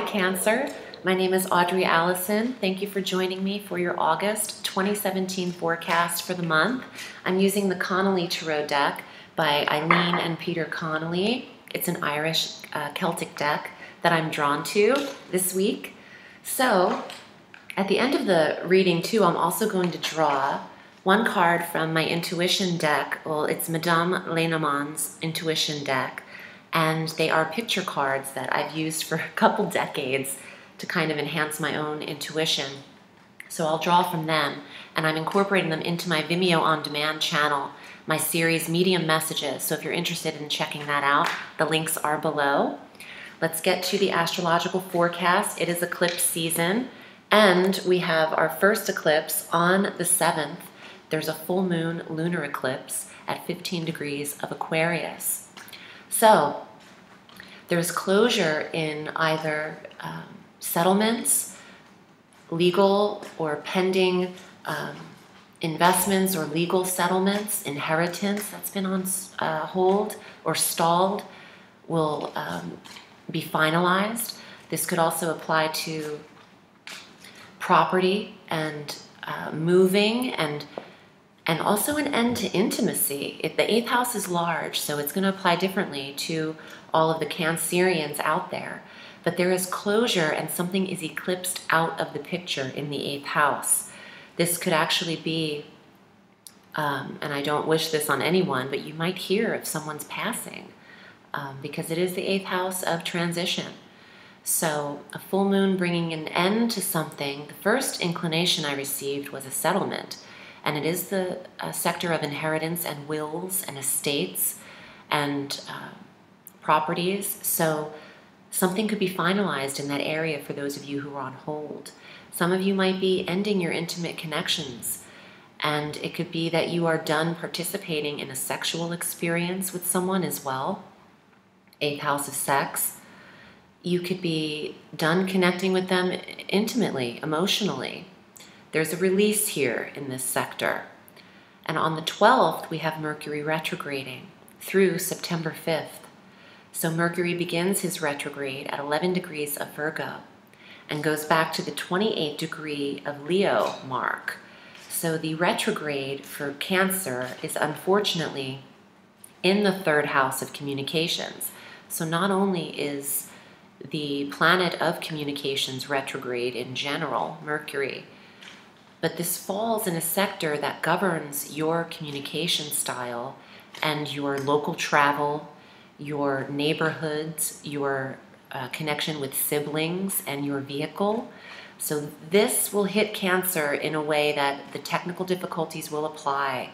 Cancer. My name is Audrey Alison. Thank you for joining me for your August 2017 forecast for the month. I'm using the Connolly Tarot deck by Eileen and Peter Connolly. It's an Irish Celtic deck that I'm drawn to this week. So, at the end of the reading too, I'm also going to draw one card from my intuition deck. Well, it's Madame Lenormand's intuition deck. And they are picture cards that I've used for a couple decades to kind of enhance my own intuition. So I'll draw from them, and I'm incorporating them into my Vimeo on-demand channel, my series Medium Messages. So if you're interested in checking that out, the links are below. Let's get to the astrological forecast. It is eclipse season, and we have our first eclipse on the 7th. There's a full moon lunar eclipse at 15 degrees of Aquarius. So, there's closure in either settlements, legal or pending investments or legal settlements, inheritance that's been on hold or stalled will be finalized. This could also apply to property and moving and also an end to intimacy. The 8th house is large, so it's going to apply differently to all of the Cancerians out there. But there is closure and something is eclipsed out of the picture in the 8th house. This could actually be, and I don't wish this on anyone, but you might hear of someone's passing because it is the 8th house of transition. So a full moon bringing an end to something. The first inclination I received was a settlement. And it is the sector of inheritance and wills and estates and properties. So something could be finalized in that area for those of you who are on hold. Some of you might be ending your intimate connections. And it could be that you are done participating in a sexual experience with someone as well. 8th house of sex. You could be done connecting with them intimately, emotionally. There's a release here in this sector. And on the 12th, we have Mercury retrograding through September 5th. So Mercury begins his retrograde at 11 degrees of Virgo and goes back to the 28th degree of Leo mark. So the retrograde for Cancer is unfortunately in the 3rd house of communications. So not only is the planet of communications retrograde in general, Mercury, but this falls in a sector that governs your communication style and your local travel, your neighborhoods, your connection with siblings, and your vehicle. So this will hit Cancer in a way that the technical difficulties will apply,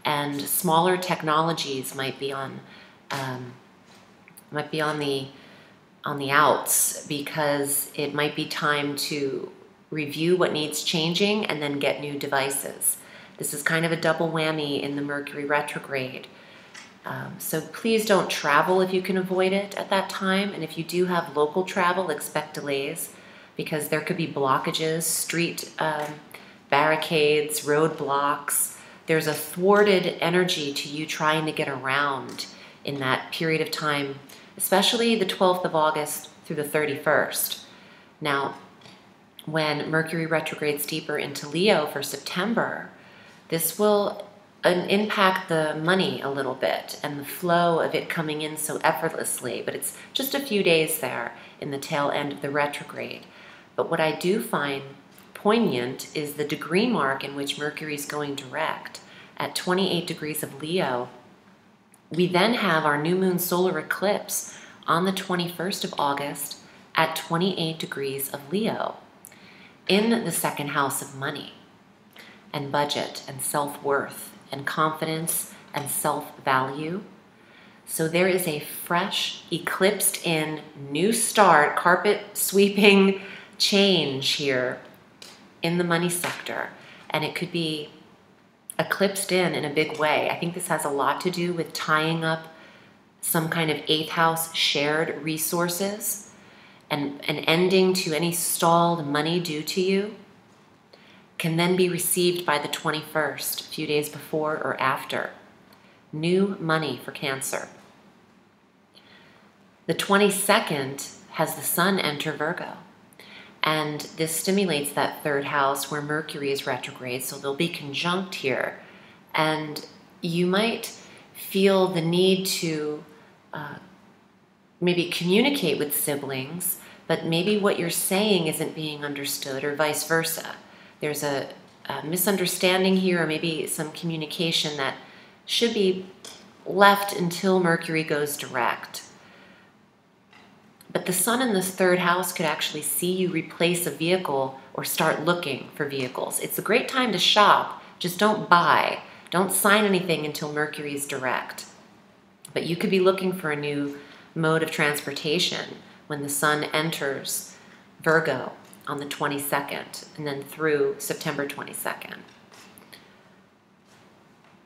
and smaller technologies might be on the outs, because it might be time to review what needs changing and then get new devices. This is kind of a double whammy in the Mercury retrograde. So please don't travel if you can avoid it at that time. And if you do have local travel, expect delays because there could be blockages, street barricades, roadblocks. There's a thwarted energy to you trying to get around in that period of time, especially the 12th of August through the 31st. Now, when Mercury retrogrades deeper into Leo for September, this will impact the money a little bit and the flow of it coming in so effortlessly, but it's just a few days there in the tail end of the retrograde. But what I do find poignant is the degree mark in which Mercury is going direct at 28 degrees of Leo. We then have our new moon solar eclipse on the 21st of August at 28 degrees of Leo, in the 2nd house of money and budget and self-worth and confidence and self-value. So there is a fresh, eclipsed in, new start, carpet sweeping change here in the money sector. And it could be eclipsed in a big way. I think this has a lot to do with tying up some kind of 8th house shared resources and an ending to any stalled money due to you can then be received by the 21st, a few days before or after. New money for Cancer. The 22nd has the sun enter Virgo. And this stimulates that third house where Mercury is retrograde, so they'll be conjunct here. And you might feel the need to maybe communicate with siblings, but maybe what you're saying isn't being understood, or vice versa. There's a misunderstanding here, or maybe some communication that should be left until Mercury goes direct. But the sun in this third house could actually see you replace a vehicle or start looking for vehicles. It's a great time to shop, just don't buy. Don't sign anything until Mercury is direct. But you could be looking for a new mode of transportation when the sun enters Virgo on the 22nd and then through September 22nd.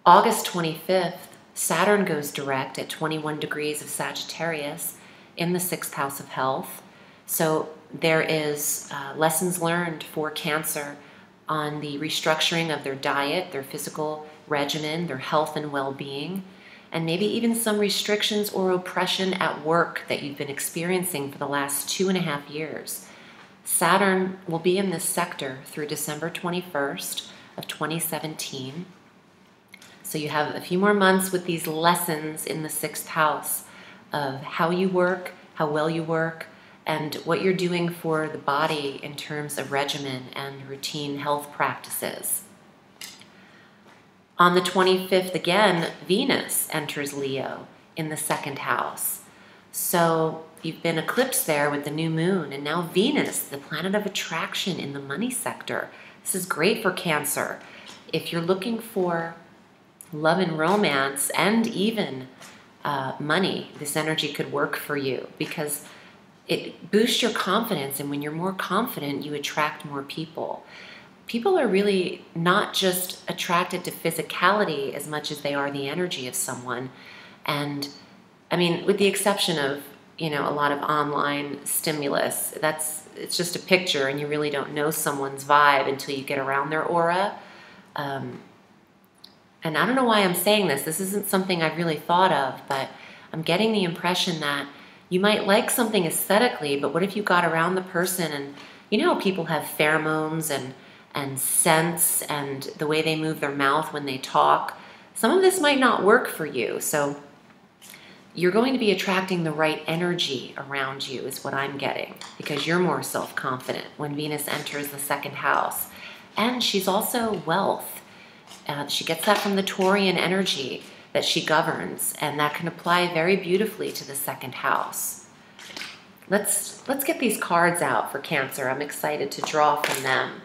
August 25th, Saturn goes direct at 21 degrees of Sagittarius in the 6th house of health. So there is lessons learned for Cancer on the restructuring of their diet, their physical regimen, their health and well-being, and maybe even some restrictions or oppression at work that you've been experiencing for the last 2.5 years. Saturn will be in this sector through December 21st of 2017. So you have a few more months with these lessons in the 6th house of how you work, how well you work, and what you're doing for the body in terms of regimen and routine health practices. On the 25th, again, Venus enters Leo in the 2nd house. So you've been eclipsed there with the new moon, and now Venus, the planet of attraction in the money sector. This is great for Cancer. If you're looking for love and romance and even money, this energy could work for you because it boosts your confidence, and when you're more confident, you attract more people. People are really not just attracted to physicality as much as they are the energy of someone. And I mean, with the exception of, you know, a lot of online stimulus, it's just a picture and you really don't know someone's vibe until you get around their aura. And I don't know why I'm saying this. This isn't something I've really thought of, but I'm getting the impression that you might like something aesthetically, but what if you got around the person and, you know, people have pheromones and scents and the way they move their mouth when they talk. Some of this might not work for you. So you're going to be attracting the right energy around you is what I'm getting, because you're more self-confident when Venus enters the 2nd house. And she's also wealth. She gets that from the Taurian energy that she governs, and that can apply very beautifully to the 2nd house. Let's get these cards out for Cancer. I'm excited to draw from them.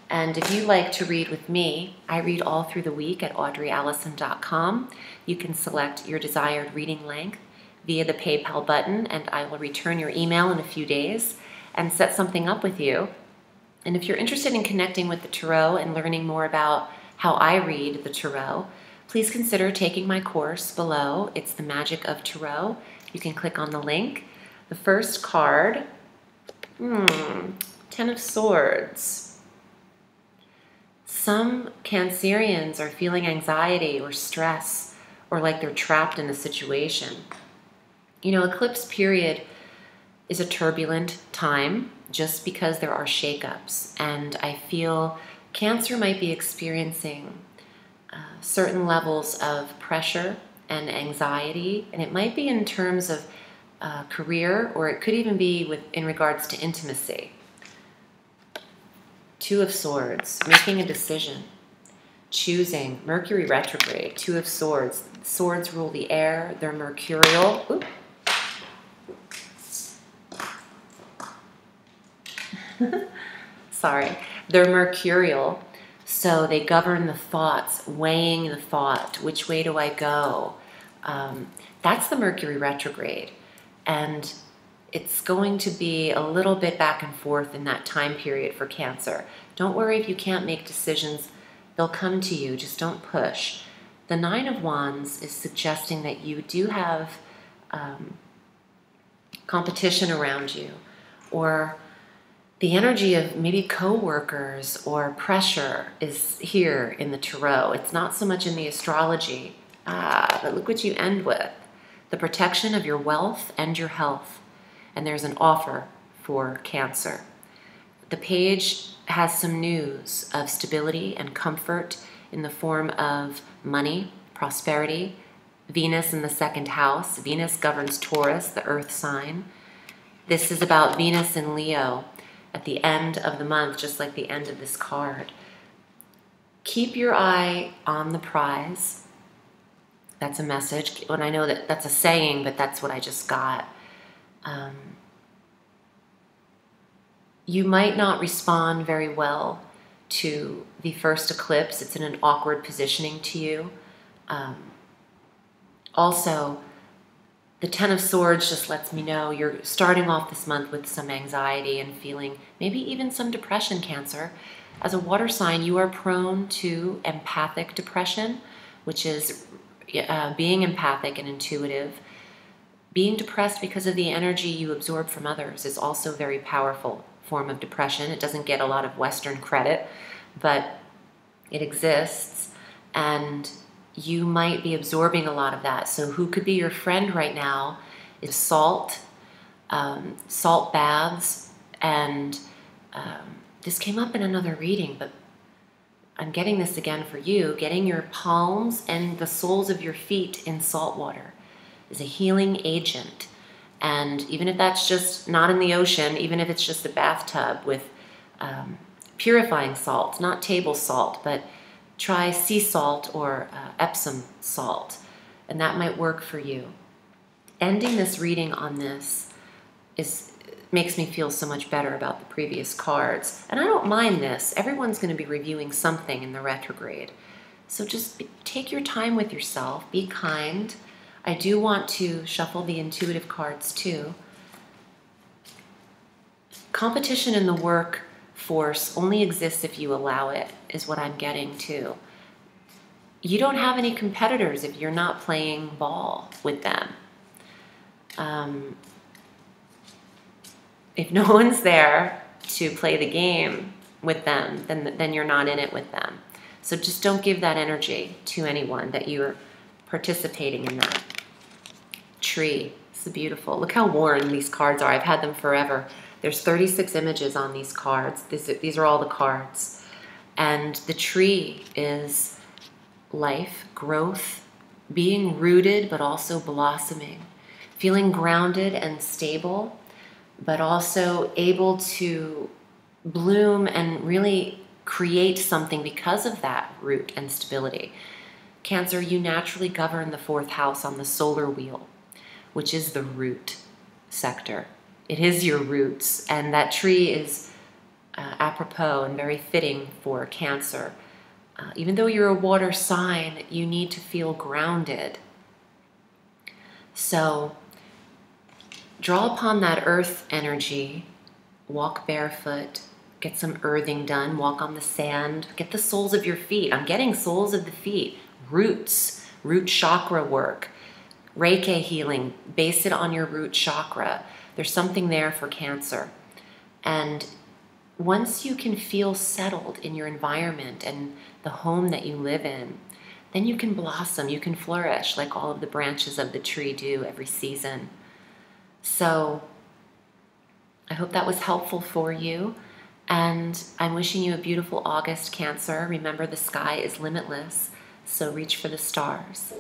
And if you like to read with me, I read all through the week at audreyalison.com. You can select your desired reading length via the PayPal button, and I will return your email in a few days and set something up with you. And if you're interested in connecting with the Tarot and learning more about how I read the Tarot, please consider taking my course below. It's The Magic of Tarot. You can click on the link. The first card, 10 of Swords. Some Cancerians are feeling anxiety or stress or like they're trapped in a situation. You know, eclipse period is a turbulent time just because there are shakeups. And I feel Cancer might be experiencing certain levels of pressure and anxiety. And it might be in terms of career, or it could even be in regards to intimacy. 2 of Swords, making a decision, choosing, Mercury retrograde, 2 of Swords. Swords rule the air, they're mercurial. Ooh. Sorry, they're mercurial, so they govern the thoughts, weighing the thought, which way do I go? That's the Mercury retrograde, and it's going to be a little bit back and forth in that time period for Cancer. Don't worry if you can't make decisions. They'll come to you. Just don't push. The 9 of Wands is suggesting that you do have competition around you, or the energy of maybe co-workers or pressure is here in the Tarot. It's not so much in the astrology. But look what you end with. The protection of your wealth and your health. and there's an offer for Cancer. The page has some news of stability and comfort in the form of money, prosperity, Venus in the second house. Venus governs Taurus, the earth sign. This is about Venus in Leo at the end of the month, just like the end of this card. Keep your eye on the prize. That's a message. And I know that that's a saying, but that's what I just got. You might not respond very well to the first eclipse. It's in an awkward positioning to you. Also, the Ten of Swords just lets me know you're starting off this month with some anxiety and feeling maybe even some depression, Cancer. As a water sign, you are prone to empathic depression, which is being empathic and intuitive. Being depressed because of the energy you absorb from others is also a very powerful form of depression. It doesn't get a lot of Western credit, but it exists, and you might be absorbing a lot of that. So who could be your friend right now is salt, salt baths, and this came up in another reading, but I'm getting this again for you. Getting your palms and the soles of your feet in salt water is a healing agent. And even if that's just not in the ocean, even if it's just a bathtub with purifying salt, not table salt, but try sea salt or Epsom salt, and that might work for you. Ending this reading on this makes me feel so much better about the previous cards. And I don't mind this. Everyone's going to be reviewing something in the retrograde. So just take your time with yourself. Be kind. I do want to shuffle the intuitive cards too. Competition in the workforce only exists if you allow it, is what I'm getting to. You don't have any competitors if you're not playing ball with them. If no one's there to play the game with them, then you're not in it with them. So just don't give that energy to anyone that you're participating in that. Tree. This is beautiful. Look how worn these cards are. I've had them forever. There's 36 images on these cards. These are all the cards. And the tree is life, growth, being rooted but also blossoming, feeling grounded and stable, but also able to bloom and really create something because of that root and stability. Cancer, you naturally govern the fourth house on the solar wheel, which is the root sector. It is your roots, and that tree is apropos and very fitting for Cancer. Even though you're a water sign, you need to feel grounded. So draw upon that earth energy, walk barefoot, get some earthing done, walk on the sand, get the soles of your feet. I'm getting soles of the feet, roots, root chakra work, Reiki healing, base it on your root chakra. There's something there for Cancer. And once you can feel settled in your environment and the home that you live in, then you can blossom, you can flourish like all of the branches of the tree do every season. So I hope that was helpful for you. And I'm wishing you a beautiful August, Cancer. Remember, the sky is limitless, so reach for the stars.